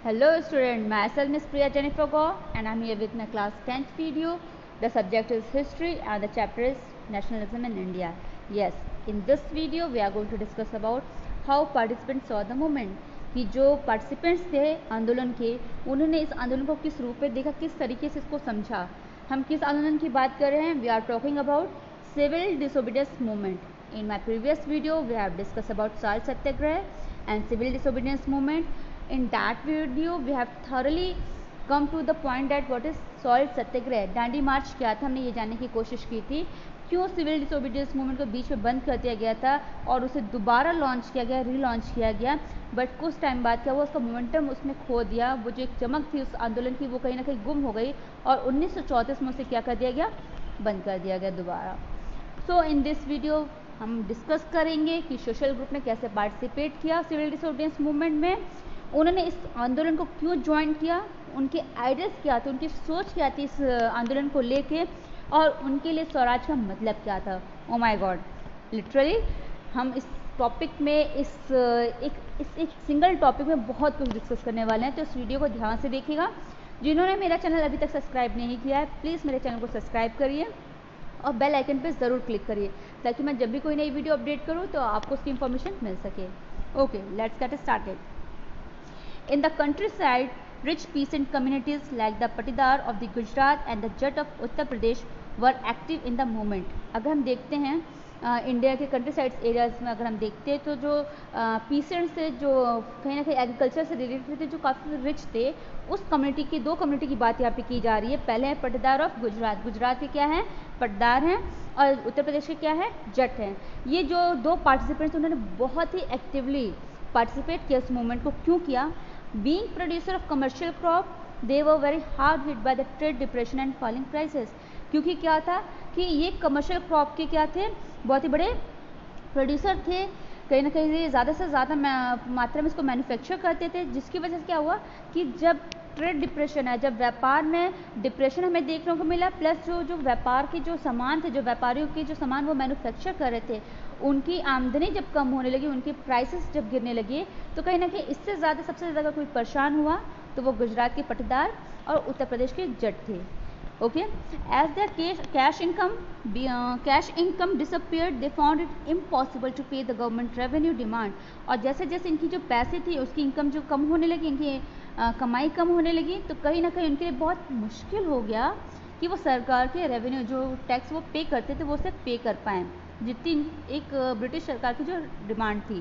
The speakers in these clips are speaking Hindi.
Hello student, myself Miss Priya Jennifer Gaur and I am here with my class 10th video. The subject is history and the chapter is nationalism in India. Yes, in this video we are going to discuss about how participants saw the movement. कि जो participants थे आंदोलन के, उन्होंने इस आंदोलन को किस रूप में देखा, किस तरीके से इसको समझा. हम किस आंदोलन की बात कर रहे हैं? We are talking about civil disobedience movement. In my previous video we have discussed about salt satyagraha and civil disobedience movement. In that video we have thoroughly come to the point that what is salt सत्याग्रह. डांडी मार्च क्या था, हमने ये जानने की कोशिश की थी क्यों सिविल डिसोबीडियंस मूवमेंट को बीच में बंद कर दिया गया था और उसे दोबारा लॉन्च किया गया, रीलॉन्च किया गया. बट कुछ टाइम बाद क्या हुआ, उसका मोमेंटम उसने खो दिया. वो जो एक चमक थी उस आंदोलन की वो कहीं ना कहीं गुम हो गई और 1934 में उसे क्या कर दिया गया, बंद कर दिया गया दोबारा. सो इन दिस वीडियो हम डिस्कस करेंगे कि सोशल ग्रुप ने कैसे पार्टिसिपेट किया सिविल डिसोबीडियंस मूवमेंट में, उन्होंने इस आंदोलन को क्यों ज्वाइन किया, उनके आइडियाज़ क्या थे, उनकी सोच क्या थी इस आंदोलन को लेके, और उनके लिए स्वराज का मतलब क्या था. ओ माय गॉड, लिटरली हम इस टॉपिक में इस एक सिंगल टॉपिक में बहुत कुछ डिस्कस करने वाले हैं. तो इस वीडियो को ध्यान से देखिएगा. जिन्होंने मेरा चैनल अभी तक सब्सक्राइब नहीं किया है प्लीज़ मेरे चैनल को सब्सक्राइब करिए और बेल आइकन पर ज़रूर क्लिक करिए ताकि मैं जब भी कोई नई वीडियो अपडेट करूँ तो आपको उसकी इन्फॉर्मेशन मिल सके. Okay, let's get started. In the countryside, rich peasant communities like the Patidar of the Gujarat and the Jat of Uttar Pradesh were active in the movement. अगर हम देखते हैं इंडिया के कंट्री साइड एरियाज़ में अगर हम देखते हैं तो जो पीसेंट्स थे जो कहीं ना कहीं एग्रीकल्चर से रिलेटेड थे, जो काफ़ी रिच थे, उस कम्युनिटी की दो कम्युनिटी की बात यहाँ पे की जा रही है. पहले है पटदार ऑफ गुजरात. गुजरात के क्या है, पटदार हैं, और उत्तर प्रदेश के क्या है, जट हैं. ये जो दो पार्टिसिपेंट्स उन्होंने बहुत ही एक्टिवली पार्टिसिपेट किया इस मूवमेंट को. क्यों किया? Being producer of commercial crop, they were very hard hit by the trade depression and falling prices. क्योंकि क्या था कि ये कमर्शियल क्रॉप के क्या थे, बहुत ही बड़े प्रोड्यूसर थे, कहीं ना कहीं ज़्यादा से ज़्यादा मात्रा में इसको मैन्युफैक्चर करते थे, जिसकी वजह से क्या हुआ कि जब ट्रेड डिप्रेशन है, जब व्यापार में डिप्रेशन हमें देखने को मिला, प्लस जो व्यापार के जो सामान थे, जो व्यापारियों के जो सामान वो मैन्युफैक्चर कर रहे थे, उनकी आमदनी जब कम होने लगी, उनके प्राइसेस जब गिरने लगे, तो कहीं ना कहीं इससे ज़्यादा सबसे ज़्यादा कोई परेशान हुआ तो वो गुजरात के पटदार और उत्तर प्रदेश के जट थे. Okay, as their cash income disappeared they found it impossible to pay the government revenue demand. और जैसे जैसे इनकी जो पैसे थी उसकी इनकम जो कम होने लगी, इनकी कमाई कम होने लगी, तो कहीं ना कहीं उनके लिए बहुत मुश्किल हो गया कि वो सरकार के रेवेन्यू जो टैक्स वो पे करते थे वो उसे पे कर पाएँ, जितनी एक ब्रिटिश सरकार की जो डिमांड थी.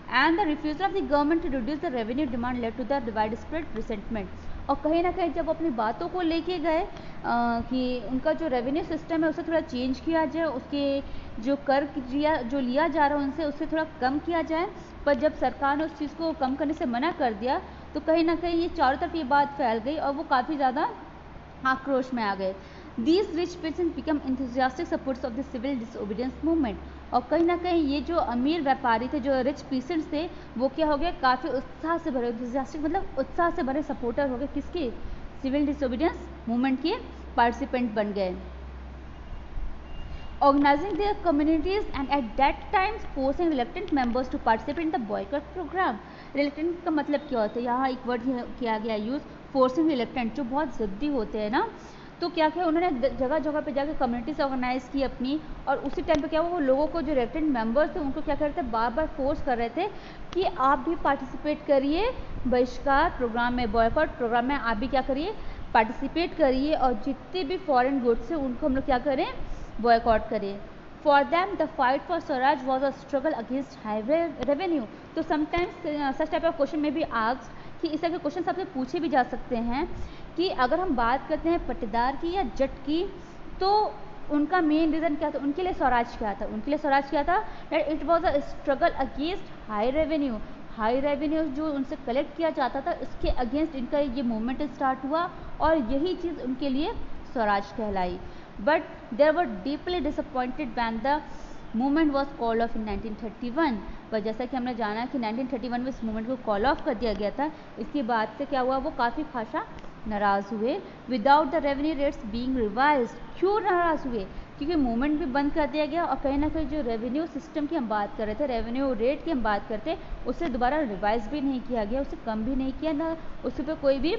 And the refusal of the government to reduce the revenue demand led to the widespread resentment. और कहीं ना कहीं जब अपनी बातों को लेके गए कि उनका जो रेवेन्यू सिस्टम है उसे थोड़ा चेंज किया जाए, उसके जो कर जो लिया जा रहा है उनसे उससे थोड़ा कम किया जाए, पर जब सरकार ने उस चीज़ को कम करने से मना कर दिया तो कहीं ना कहीं ये चारों तरफ ये बात फैल गई और वो काफ़ी ज़्यादा आक्रोश में आ गए. These rich peasants become enthusiastic supporters of the civil disobedience movement. और कहीं ना कहीं ये जो अमीर व्यापारी थे, जो रिच पीसेंट्स थे, वो क्या हो गया, काफ़ी उत्साह से भरे, enthusiastic मतलब उत्साह से भरे सपोर्टर हो गए. किसके? सिविल डिसोबीडियंस मूवमेंट के पार्टिसिपेंट बन गए. Organizing their communities and at that time forcing reluctant members to participate in the boycott program. Reluctant का मतलब क्या होता है? यहाँ एक वर्ड किया गया यूज़, forcing reluctant, जो बहुत ज़िद्दी होते हैं ना. तो क्या किया उन्होंने, जगह जगह पे जाकर कम्युनिटीज ऑर्गेनाइज की अपनी, और उसी टाइम पे क्या हुआ, वो लोगों को जो रिलेक्टेंट मेंबर्स थे उनको क्या कर रहे थे, बार बार फोर्स कर रहे थे कि आप भी पार्टिसिपेट करिए बहिष्कार प्रोग्राम में, बॉयकॉट प्रोग्राम में आप भी क्या करिए, पार्टिसिपेट करिए, और जितने भी फॉरेन गुड्स हैं उनको हम लोग क्या करें, बॉयकॉट करें. For them the fight for Swaraj was a struggle against high revenue. तो sometimes such type of question में भी आस्क्ड कि इस तरह के क्वेश्चन आपसे पूछे भी जा सकते हैं कि अगर हम बात करते हैं पट्टेदार की या जट की, तो उनका मेन रीज़न क्या था, उनके लिए स्वराज क्या था. उनके लिए स्वराज क्या था, that it was a struggle against high revenue. High revenue जो उनसे कलेक्ट किया जाता था उसके अगेंस्ट इनका ये मूवमेंट स्टार्ट हुआ और यही चीज़ उनके लिए स्वराज कहलाई. But they were deeply disappointed when the movement was call off in 1931. पर जैसा कि हमने जाना कि 1931 में इस मूवमेंट को कॉल ऑफ कर दिया गया था, इसके बाद से क्या हुआ, वो काफ़ी खासा नाराज़ हुए. Without the revenue rates being revised. क्यों नाराज़ हुए? क्योंकि मूवमेंट भी बंद कर दिया गया और कहीं ना कहीं जो रेवेन्यू सिस्टम की हम बात कर रहे थे, रेवेन्यू रेट की हम बात करते, उससे दोबारा रिवाइज भी नहीं किया गया, उसे कम भी नहीं किया, ना उस पर कोई भी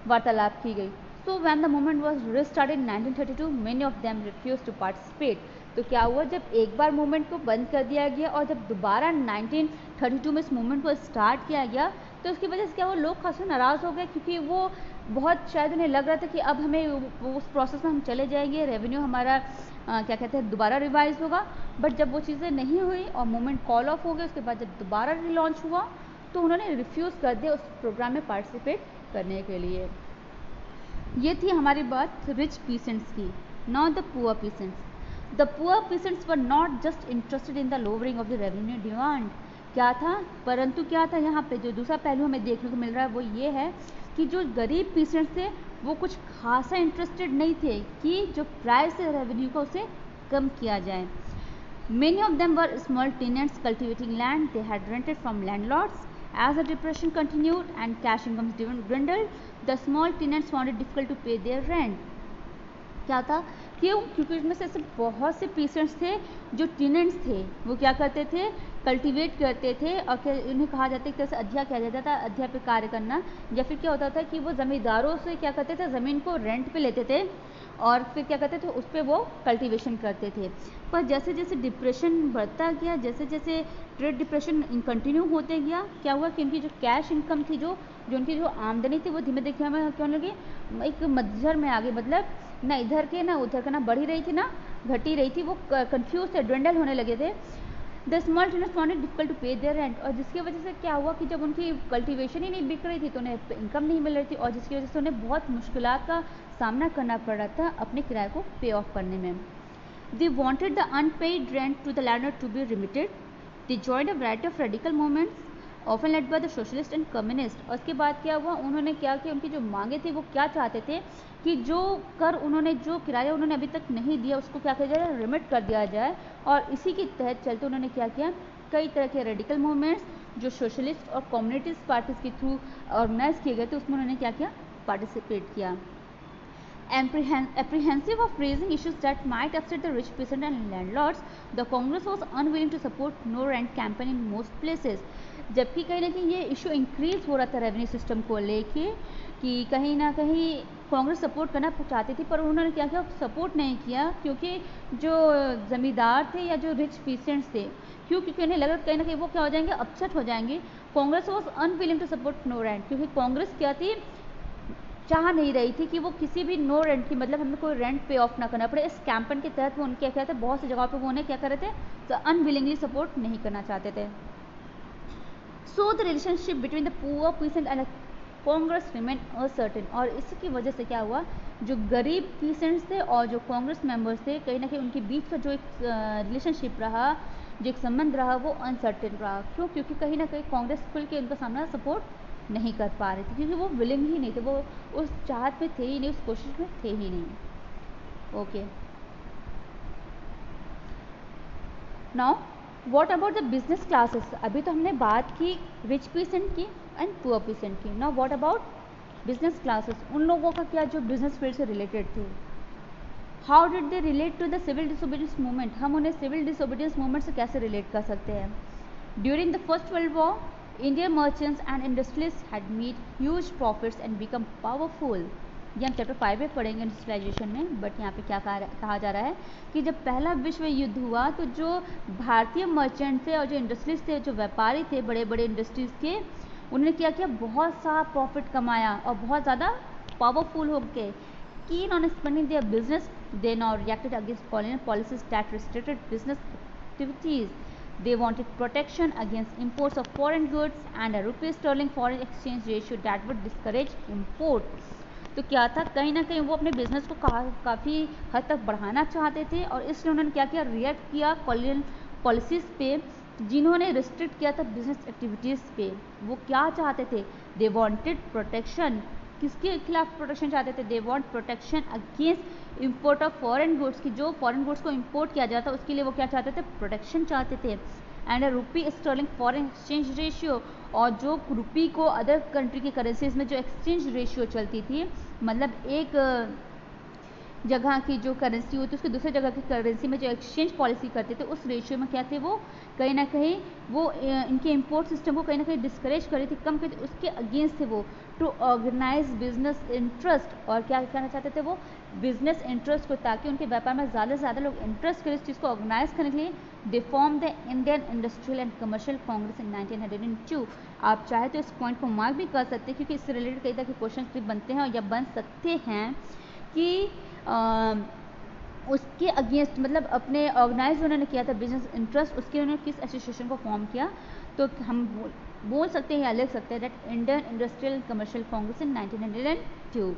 वार्तालाप की गई। So when the movement was restarted in 1932 many of them refuse to participate. तो क्या हुआ, जब एक बार मूवमेंट को बंद कर दिया गया और जब दोबारा 1932 में इस मूवमेंट को स्टार्ट किया गया तो उसकी वजह से क्या हुआ, लोग खासे नाराज़ हो गए, क्योंकि वो बहुत शायद उन्हें लग रहा था कि अब हमें उस प्रोसेस में हम चले जाएंगे, रेवेन्यू हमारा क्या कहते हैं दोबारा रिवाइज होगा। बट जब वो चीज़ें नहीं हुई और मूवमेंट कॉल ऑफ हो गया, उसके बाद जब दोबारा रिलॉन्च हुआ तो उन्होंने रिफ्यूज़ कर दिया उस प्रोग्राम में पार्टिसिपेट करने के लिए। ये थी हमारी बात रिच पीसेंट्स की। Now the poor peasants. The poor peasants were not just interested in the lowering of the revenue demand. क्या था, परंतु क्या था, यहाँ पे जो दूसरा पहलू हमें देखने को मिल रहा है वो ये है कि जो गरीब पीसेंट्स थे वो कुछ खासा इंटरेस्टेड नहीं थे कि जो प्राइस है रेवेन्यू का उसे कम किया जाए। Many of them were small tenants cultivating land they had rented from landlords. As the depression continued and cash incomes dwindled, the small tenants found it difficult to pay their rent. क्या था, क्यों, क्योंकि उसमें से बहुत से पीसेंट्स थे जो टेनेंट्स थे, वो क्या करते थे, कल्टीवेट करते थे और उन्हें कहा जाता है एक तरह से अध्यय किया जाता था, अध्यय पे कार्य करना, या फिर क्या होता था कि वो ज़मींदारों से क्या करते थे, ज़मीन को रेंट पे लेते थे और फिर क्या करते थे, उस पर वो कल्टीवेशन करते थे। पर जैसे जैसे डिप्रेशन बढ़ता गया, जैसे जैसे ट्रेड डिप्रेशन कंटिन्यू होते गया, क्या हुआ कि उनकी जो कैश इनकम थी, जो उनकी जो आमदनी थी वो धीमे धीमे क्या होने लगी, एक मध्यम में आ गई, मतलब ना इधर के ना उधर के, ना बढ़ी रही थी ना घटी रही थी, वो कंफ्यूज थे, ड्वेंडल होने लगे थे। The small tenants found it difficult to pay their rent. और जिसकी वजह से क्या हुआ कि जब उनकी कल्टीवेशन ही नहीं बिक रही थी तो उन्हें इनकम नहीं मिल रही थी और जिसकी वजह से उन्हें बहुत मुश्किलात का सामना करना पड़ रहा था अपने किराए को पे ऑफ करने में। They wanted the unpaid rent to the landlord to be remitted. They joined a variety of radical movements often led by the socialist and communist. और उसके बाद क्या हुआ, उन्होंने क्या किया, उनकी जो मांगे थी वो क्या चाहते थे कि जो कर उन्होंने, जो किराया उन्होंने अभी तक नहीं दिया उसको क्या किया जाए, रिमिट कर दिया जाए। और इसी के तहत चलते उन्होंने क्या किया, कई तरह के रेडिकल मूवमेंट्स जो सोशलिस्ट और कम्युनिस्ट पार्टीज के थ्रू ऑर्गेनाइज किए गए थे उसमें उन्होंने क्या किया, पार्टिसिपेट किया। Apprehensive of raising issues that might upset the rich peasant and landlords, the Congress was unwilling to support no rent campaign in most places. जबकि कहीं ना कहीं ये इशू इंक्रीज हो रहा था रेवेन्यू सिस्टम को लेके कि कहीं ना कहीं कांग्रेस सपोर्ट करना चाहती थी, पर उन्होंने क्या किया, सपोर्ट नहीं किया, क्योंकि जो ज़मींदार थे या जो रिच पीसेंट्स थे, क्योंकि उन्हें लगा कहीं ना कहीं वो क्या हो जाएंगे, अपसेट हो जाएंगे। Congress was unwilling to support no rent, क्योंकि कांग्रेस क्या थी, चाह नहीं रही थी कि वो किसी भी नो रेंट की, मतलब हमें कोई रेंट पे ऑफ ना करना पड़े। इस कैंपेन के तहत वो उनके क्या थे, बहुत सी जगहों पे वो उन्हें क्या कर रहे थे, तो अनविलिंगली सपोर्ट नहीं करना चाहते थे। So the relationship between the poor pheasant and Congress remain uncertain. और इसकी वजह से क्या हुआ, जो गरीब पीसेंट्स थे और जो कांग्रेस मेंबर्स थे, कहीं ना कहीं उनके बीच का जो एक रिलेशनशिप रहा, जो एक संबंध रहा, वो अनसर्टेन रहा। क्यों, क्योंकि कहीं ना कहीं कांग्रेस खुल के उनका सामना सपोर्ट नहीं कर पा रहे थे, क्योंकि वो विलिंग ही नहीं थे, वो उस चाहत में थे ही नहीं, उस कोशिश में थे ही नहीं। Okay, now what about the business classes. अभी तो हमने बात की रिच पीसेंट की एंड पुअर पीसेंट की। Now what about business classes, उन लोगों का क्या जो बिजनेस फील्ड से रिलेटेड थे। How did they relate to the civil disobedience movement. हम उन्हें सिविल डिसोबीडियंस मूवमेंट से कैसे रिलेट कर सकते हैं। During the first world war Indian merchants and industrialists had made huge profits and become powerful. ये हम चैप्टर 5 में पढ़ेंगे इंडस्ट्रियलाइजेशन में, बट यहाँ पे क्या कहा जा रहा है कि जब पहला विश्व युद्ध हुआ तो जो भारतीय मर्चेंट थे और जो इंडस्ट्रियलिस्ट थे, जो व्यापारी थे बड़े बड़े इंडस्ट्रीज के, उन्होंने क्या किया, बहुत सा प्रॉफिट कमाया और बहुत ज़्यादा पावरफुल हो गए। Keen on expanding their business, they now reacted against colonial policies that restricted business activities. They wanted protection against imports of foreign goods and a rupee sterling foreign exchange ratio that would discourage import. तो क्या था, कहीं ना कहीं वो अपने बिजनेस को काफ़ी हद तक बढ़ाना चाहते थे और इसलिए उन्होंने क्या किया, रिएक्ट किया कॉलोनियल पॉलिसीज़ पे जिन्होंने रिस्ट्रिक्ट किया था बिजनेस एक्टिविटीज़ पे। वो क्या चाहते थे, दे वांटेड प्रोटेक्शन। किसके खिलाफ प्रोटेक्शन चाहते थे, they want protection against import of foreign goods, की जो फॉरेन गुड्स को इंपोर्ट किया जाता है उसके लिए वो क्या चाहते थे, प्रोटेक्शन चाहते थे। And rupee sterling foreign exchange ratio, और जो रुपी को अदर कंट्री की करेंसीज में जो एक्सचेंज रेशियो चलती थी, मतलब जगह की जो करेंसी होती है उसके दूसरे जगह की करेंसी में जो एक्सचेंज पॉलिसी करते थे उस रेशियो में क्या थे वो कहीं ना कहीं वो इनके इंपोर्ट सिस्टम को कहीं ना कहीं डिस्करेज कर रही थी, कम करती, उसके अगेंस्ट थे वो टू ऑर्गेनाइज बिजनेस इंटरेस्ट। और क्या करना चाहते थे वो बिजनेस इंटरेस्ट को, ताकि उनके व्यापार में ज़्यादा से ज़्यादा लोग इंटरेस्ट करें इस चीज़ को ऑर्गेनाइज करने के लिए they form the Indian industrial and commercial congress in 1902। आप चाहे तो इस पॉइंट को मार्क भी कर सकते हैं क्योंकि इससे रिलेटेड कई तरह के क्वेश्चन भी बनते हैं या बन सकते हैं कि उसके अगेंस्ट मतलब अपने ऑर्गेनाइज उन्होंने किया था बिजनेस इंटरेस्ट, उसके उन्होंने किस एसोसिएशन को फॉर्म किया। तो हम बोल सकते हैं या लिख सकते हैं that Indian industrial commercial congress in 1902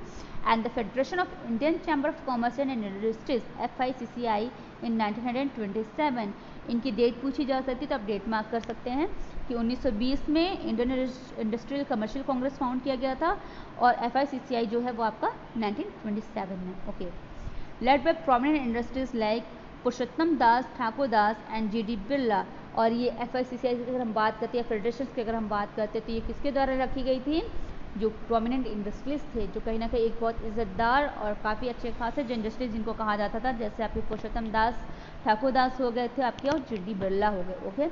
and the federation of Indian chamber of commerce and industries FICCI इन 1927। इनकी डेट पूछी जा सकती है तो आप डेट मार्क कर सकते हैं कि 1920 में Indian industrial commercial Congress found किया गया था और FICCI जो है वो आपका 1927 में। Okay, led by prominent industries like Purushottam Das, Thakur Das and GD Birla. और ये FICCI की अगर हम बात करते हैं, फेडरेशन की अगर हम बात करते हैं तो ये किसके द्वारा रखी गई थी? जो प्रोमिनेंट इंडस्ट्रीज थे, जो कहीं ना कहीं एक बहुत इज्जतदार और काफ़ी अच्छे खासे जो इंडस्ट्रीज जिनको कहा जाता था, जैसे आपके पुरुषोत्तम दास, ठाकुर दास हो गए थे आपके और GD बिरला हो गए। Okay,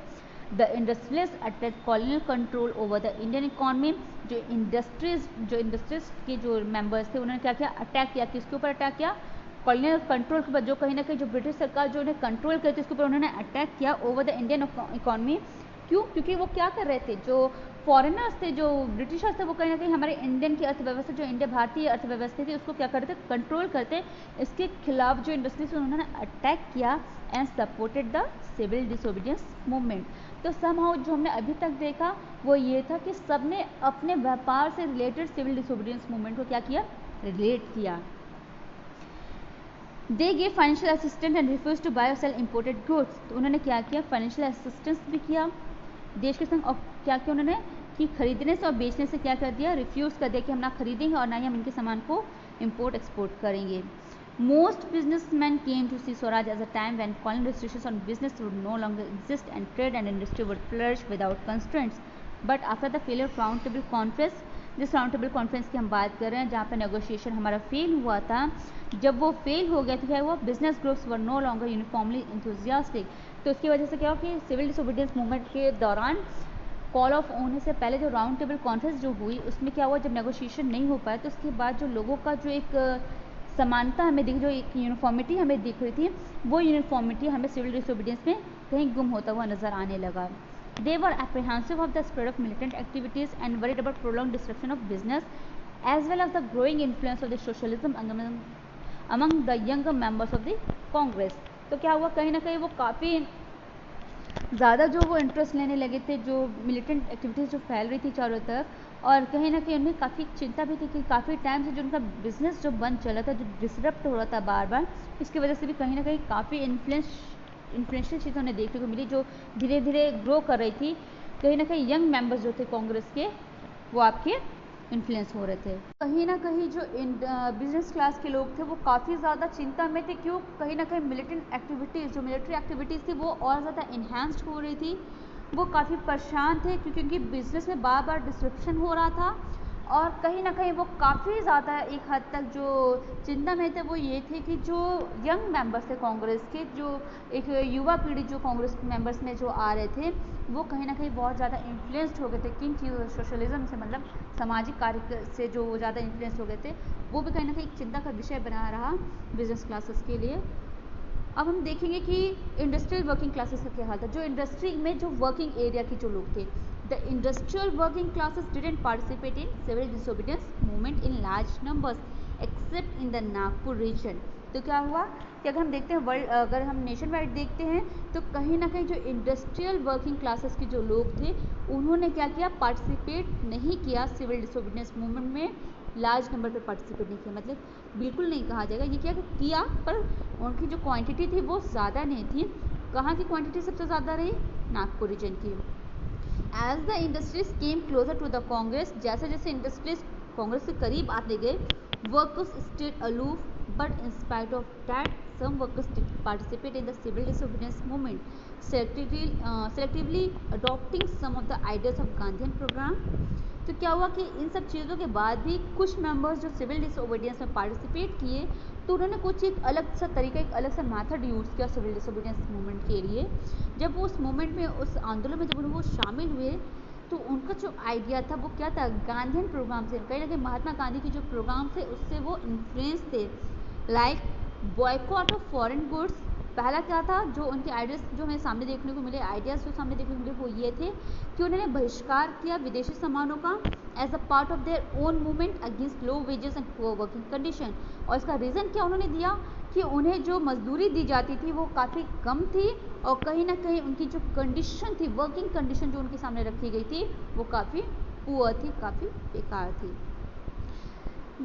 the industries attack colonial control over the Indian economy. जो इंडस्ट्रीज के जो मेंबर्स थे उन्होंने क्या किया? अटैक किया। किसके ऊपर अटैक किया? कॉलोनियल कंट्रोल के ऊपर, जो कहीं ना कहीं जो ब्रिटिश सरकार जो उन्हें कंट्रोल करती है उसके ऊपर उन्होंने अटैक किया ओवर द इंडियन इकॉनमी। क्यों? क्योंकि वो क्या कर रहे थे, जो फॉरेनर्स थे, जो ब्रिटिशर्स थे, वो कहीं ना कहीं हमारे इंडियन की अर्थव्यवस्था, जो इंडिया भारतीय अर्थव्यवस्था थी उसको क्या करते, कंट्रोल करते। इसके खिलाफ जो इंडस्ट्रीज उन्होंने अटैक किया and supported the civil disobedience movement. तो समहाउ जो हमने अभी तक देखा वो ये था कि सबने अपने व्यापार से रिलेटेड सिविल डिसोबीडियंस मूवमेंट को क्या किया? रिलेट किया। They gave financial assistant and refuse to buy और सेल इम्पोर्टेड गुड्स। तो उन्होंने क्या किया? फाइनेंशियल असिस्टेंस भी किया देश के संग, और क्या किया उन्होंने कि खरीदने से और बेचने से क्या कर दिया? रिफ्यूज़ कर दिया कि हम ना खरीदेंगे और ना ही हम इनके सामान को इम्पोर्ट एक्सपोर्ट करेंगे। Most businessmen came to see swaraj as a time when colonial restrictions on business would no longer exist and trade and industry would flourish without constraints. But after the failure of round table conference, जिस राउंड टेबल कॉन्फ्रेंस की हम बात कर रहे हैं जहाँ पर नेगोशिएशन हमारा फेल हुआ था, जब वो फेल हो गया तो क्या हुआ? Business groups were no longer uniformly enthusiastic. तो उसकी वजह से क्या हो कि सिविल डिसोबीडियंस मूवमेंट के दौरान कॉल ऑफ होने से पहले जो राउंड टेबल कॉन्फ्रेंस जो हुई उसमें क्या हुआ, जब नेगोशिएशन नहीं हो पाया तो उसके बाद जो लोगों का जो एक समानता हमें दिख, जो एक यूनिफॉर्मिटी हमें दिख रही थी, वो यूनिफॉर्मिटी हमें सिविल डिसोबीडियंस में कहीं गुम होता हुआ नजर आने लगा। They were apprehensive of the spread of militant activities and worried about prolonged disruption of business as well as the growing influence of the socialism among the younger members of the Congress। तो क्या हुआ, कहीं ना कहीं वो काफ़ी ज़्यादा जो वो इंटरेस्ट लेने लगे थे, जो मिलिटेंट एक्टिविटीज़ जो फैल रही थी चारों तरफ, और कहीं ना कहीं उनमें काफ़ी चिंता भी थी कि काफ़ी टाइम से जो उनका बिजनेस जो बंद चला था, जो डिसरप्ट हो रहा था बार बार, इसकी वजह से भी कहीं ना कहीं काफ़ी इन्फ्लुएंशियल चीज़ उन्हें देखने को मिली जो धीरे धीरे ग्रो कर रही थी। कहीं ना कहीं यंग मेंबर्स जो थे कांग्रेस के, वो आपके इन्फ्लुएंस हो रहे थे। कहीं ना कहीं जो बिजनेस क्लास के लोग थे वो काफ़ी ज़्यादा चिंता में थे। क्यों? कहीं ना कहीं मिलिटेंट एक्टिविटीज़, जो मिलिट्री एक्टिविटीज़ थी वो और ज़्यादा इन्हांस्ड हो रही थी। वो काफ़ी परेशान थे क्योंकि उनकी बिजनेस में बार बार डिस्ट्रप्शन हो रहा था, और कहीं ना कहीं वो काफ़ी ज़्यादा एक हद तक जो चिंता में थे वो ये थे कि जो यंग मेंबर्स थे कांग्रेस के, जो एक युवा पीढ़ी जो कांग्रेस मेंबर्स में जो आ रहे थे, वो कहीं ना कहीं बहुत ज़्यादा इन्फ्लुएंस्ड हो गए थे किन चीज़ों, सोशलिज्म से, मतलब सामाजिक कार्य से जो ज़्यादा इन्फ्लुएंस हो गए थे। वो भी कहीं ना कहीं एक चिंता का विषय बना रहा बिजनेस क्लासेस के लिए। अब हम देखेंगे कि इंडस्ट्रियल वर्किंग क्लासेस का क्या हाल था। जो इंडस्ट्री में जो वर्किंग एरिया के जो लोग थे, the industrial working classes didn't participate in civil disobedience movement in large numbers except in the Nagpur region. तो क्या हुआ कि अगर हम देखते हैं वर्ल्ड, अगर हम नेशन वाइड देखते हैं तो कहीं ना कहीं जो इंडस्ट्रियल वर्किंग क्लासेस के जो लोग थे उन्होंने क्या किया? पार्टिसिपेट नहीं किया सिविल डिसोबीडियंस मूवमेंट में, लार्ज नंबर पर पार्टिसिपेट नहीं किया, मतलब बिल्कुल नहीं कहा जाएगा, ये क्या किया, पर उनकी जो क्वांटिटी थी वो ज़्यादा नहीं थी। कहाँ की क्वांटिटी सबसे ज़्यादा रही? नागपुर रीजन की। As the industries came closer to the Congress, जैसे जैसे इंडस्ट्रीज कांग्रेस के करीब आते गए, workers stayed aloof, but in spite of that some workers did participate in the civil disobedience movement, selectively adopting some of the ideas of Gandhian program. तो क्या हुआ कि इन सब चीज़ों के बाद भी कुछ मेंबर्स जो सिविल डिसोबीडियंस में पार्टिसिपेट किए, तो उन्होंने कुछ एक अलग सा तरीका, एक अलग सा मेथड यूज़ किया सिविल डिसोबीडियंस मूवमेंट के लिए। जब वो उस मूवमेंट में, उस आंदोलन में जब वो शामिल हुए, तो उनका जो आइडिया था वो क्या था, गांधीयन प्रोग्राम से, कहीं ना कहीं महात्मा गांधी के जो प्रोग्राम थे उससे वो इन्फ्लुएंस थे। Like boycott of foreign goods, पहला क्या था जो उनके आइडियाज़ जो हमें सामने देखने को मिले, आइडियाज़ जो सामने देखने को मिले वो ये थे कि उन्होंने बहिष्कार किया विदेशी सामानों का as a part of their own movement against low wages and poor working condition. और इसका रीज़न क्या उन्होंने दिया कि उन्हें जो मजदूरी दी जाती थी वो काफ़ी कम थी, और कहीं ना कहीं उनकी जो कंडीशन थी, वर्किंग कंडीशन जो उनके सामने रखी गई थी वो काफ़ी पुअर थी, काफ़ी बेकार थी।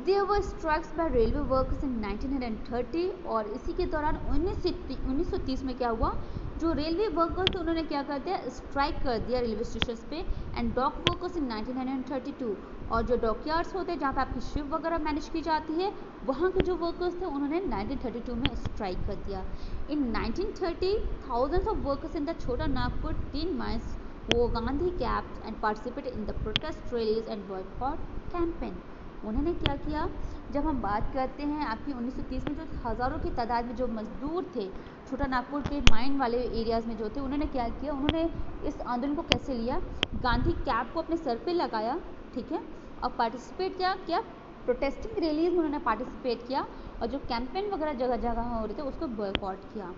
There were strikes by railway workers in 1930, और इसी के दौरान 1930 में क्या हुआ, जो रेलवे वर्कर्स थे उन्होंने क्या कर दिया, स्ट्राइक कर दिया रेलवे स्टेशन पे। एंड डॉक वर्कर्स इन 1932, और जो डॉकयार्ड्स होते हैं जहाँ पे आपकी शिप वगैरह मैनेज की जाती है, वहाँ के जो वर्कर्स थे उन्होंने 1932 में स्ट्राइक कर दिया। इन 1930 thousands of workers in the छोटा Nagpur tin mines wore Gandhi caps and participated in the protest rallies and boycott campaign। उन्होंने क्या किया, जब हम बात करते हैं आपकी 1930 में जो हज़ारों की तादाद में जो मजदूर थे छोटा नागपुर के माइन वाले एरियाज़ में जो थे, उन्होंने क्या किया, उन्होंने इस आंदोलन को कैसे लिया, गांधी कैप को अपने सर पे लगाया, ठीक है, और पार्टिसिपेट किया प्रोटेस्टिंग रैलीज में उन्होंने पार्टिसिपेट किया, और जो कैंपेन वगैरह जगह जगह हो रहे थे उसको बॉयकॉट किया।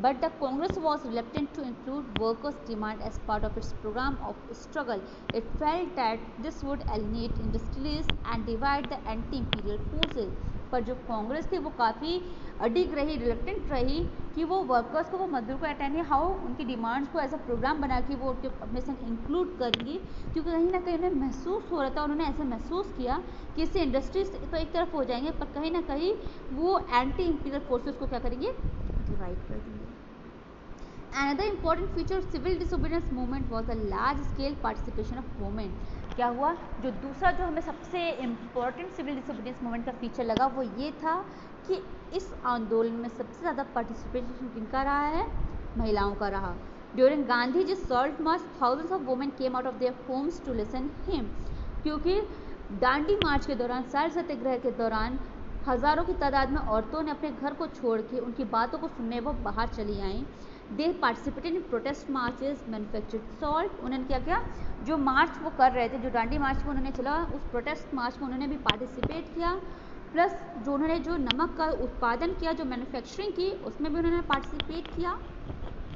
But the Congress was reluctant to include workers' demand as part of its program of struggle. It felt that this would alienate industrialists and divide the anti-imperial forces. पर जो कांग्रेस थी वो काफ़ी अडिग रही, रिलक्टेंट रही कि वो वर्कर्स को, वो मजदूर को अटेंड हाउ उनकी डिमांड्स को एज अ प्रोग्राम बना के वो अपने संग इंक्लूड करेंगी, क्योंकि कहीं ना कहीं उन्हें महसूस हो रहा था, उन्होंने ऐसा महसूस किया कि इससे इंडस्ट्रीज तो एक तरफ हो जाएंगे, पर कहीं ना कहीं वो एंटी इंपीरियल फोर्सेस को क्या करेंगे, डिवाइड कर देंगे। Another important feature of civil disobedience movement was the large scale participation of women। क्या हुआ, जो दूसरा जो हमें सबसे इम्पोर्टेंट सिविल डिसोबीडियंस मूवमेंट का फीचर लगा वो ये था कि इस आंदोलन में सबसे ज़्यादा पार्टिसिपेशन किनका रहा है, महिलाओं का रहा। During Gandhi ji salt march thousands of women came out of their homes to listen him, क्योंकि दांडी मार्च के दौरान, साल सत्याग्रह के दौरान हज़ारों की तादाद में औरतों ने अपने घर को छोड़ के उनकी बातों को सुनने वो बाहर चली आईं। They participated in protest marches, manufactured salt. उन्होंने क्या किया, जो मार्च वो कर रहे थे, जो दांडी मार्च में उन्होंने चला, उस प्रोटेस्ट मार्च में उन्होंने भी पार्टिसिपेट किया, प्लस जो उन्होंने जो नमक का उत्पादन किया, जो मैन्युफैक्चरिंग की, उसमें भी उन्होंने पार्टिसिपेट किया।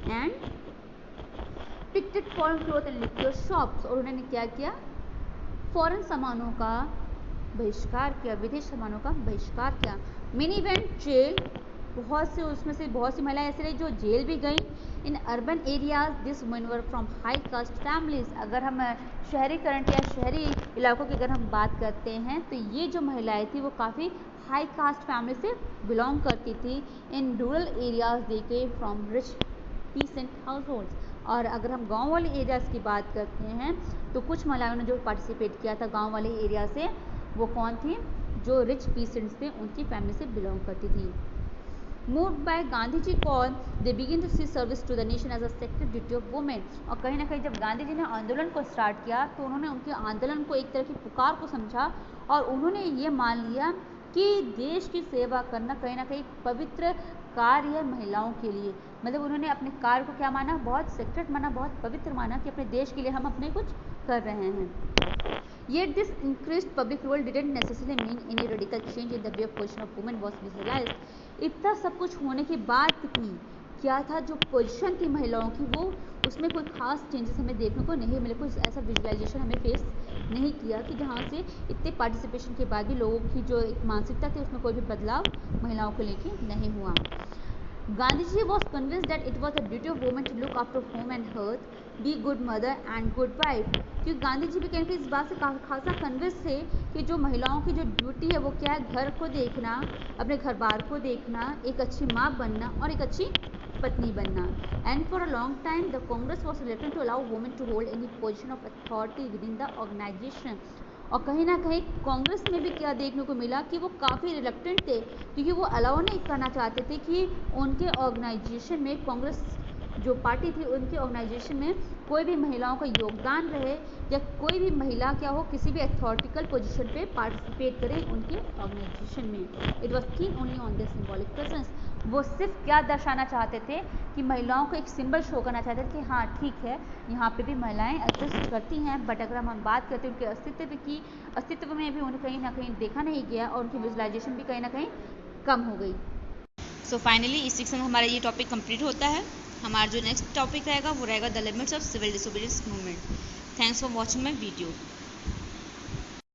And picked foreign cloth and liquid shops, और उन्होंने क्या किया, फॉरेन सामानों का बहिष्कार किया, विदेश सामानों का बहिष्कार किया। मिनी वेंट जेल, बहुत से उसमें से बहुत सी महिलाएं ऐसी रही जो जेल भी गई। In urban areas this women were from high cast families. अगर हम शहरीकरण या शहरी इलाकों की अगर हम बात करते हैं तो ये जो महिलाएं थी वो काफ़ी हाई कास्ट फैमिली से बिलोंग करती थी। In rural areas they came from rich pheasant house holds. और अगर हम गांव वाले एरियाज़ की बात करते हैं तो कुछ महिलाओं ने जो पार्टिसिपेट किया था गांव वाले एरिया से, वो कौन थी, जो रिच पीसेंट्स थे, उनकी फैमिली से बिलोंग करती थी। Moved by Gandhi ji call, they begin to see service to the nation as a sacred duty of women। और कहीं ना कहीं जब गांधी जी ने आंदोलन को स्टार्ट किया तो उन्होंने उनके आंदोलन को एक तरह की पुकार को समझा, और उन्होंने ये मान लिया कि देश की सेवा करना कहीं ना कहीं पवित्र कार्य है महिलाओं के लिए। मतलब उन्होंने अपने कार्य को क्या माना, बहुत सेक्रेट माना, बहुत पवित्र माना कि अपने देश के लिए हम अपने कुछ कर रहे हैं। Yet this increased public role didn't necessarily mean any radical change in the way of position of women was visualized। इतना सब कुछ होने के बाद भी क्या था, जो पोजीशन थी महिलाओं की, वो उसमें कोई खास चेंजेस हमें देखने को नहीं मिले, कोई ऐसा विजुअलाइजेशन हमें फेस नहीं किया कि जहाँ से इतने पार्टिसिपेशन के बाद भी लोगों की जो एक मानसिकता थी उसमें कोई भी बदलाव महिलाओं को लेके नहीं हुआ। Gandhi ji was convinced that it was the duty of women to look after home and hearth, be good mother and good wife। क्योंकि गांधी जी भी कहीं पे इस बात से खासा कन्विंस थे कि जो महिलाओं की जो ड्यूटी है वो क्या है, घर को देखना, अपने घर बार को देखना, एक अच्छी माँ बनना और एक अच्छी पत्नी बनना। And for a long time the Congress was related to allow women to hold any position of authority within the organisation. और कहीं ना कहीं कांग्रेस में भी क्या देखने को मिला कि वो काफ़ी रिलक्टेंट थे, क्योंकि वो अलाउ नहीं करना चाहते थे कि उनके ऑर्गेनाइजेशन में कांग्रेस जो पार्टी थी उनके ऑर्गेनाइजेशन में कोई भी महिलाओं का योगदान रहे या कोई भी महिला क्या हो किसी भी अथॉरिटिकल पोजीशन पे पार्टिसिपेट करे उनके ऑर्गेनाइजेशन में। इट वॉज कीन only on this symbolic presence. वो सिर्फ क्या दर्शाना चाहते थे कि महिलाओं को एक सिंबल शो करना चाहते थे कि हाँ ठीक है यहाँ पे भी महिलाएं एग्जिस्ट करती हैं, बट अगर हम बात करते हैं उनके अस्तित्व में भी उन्हें कहीं ना कहीं देखा नहीं गया और उनकी विजुअलाइजेशन भी कहीं ना कहीं कम हो गई। सो फाइनली इस सेक्शन में हमारा ये टॉपिक कंप्लीट होता है। हमारा जो नेक्स्ट टॉपिक रहेगा वो रहेगा the limits of civil disobedience movement. Thanks for watching my video.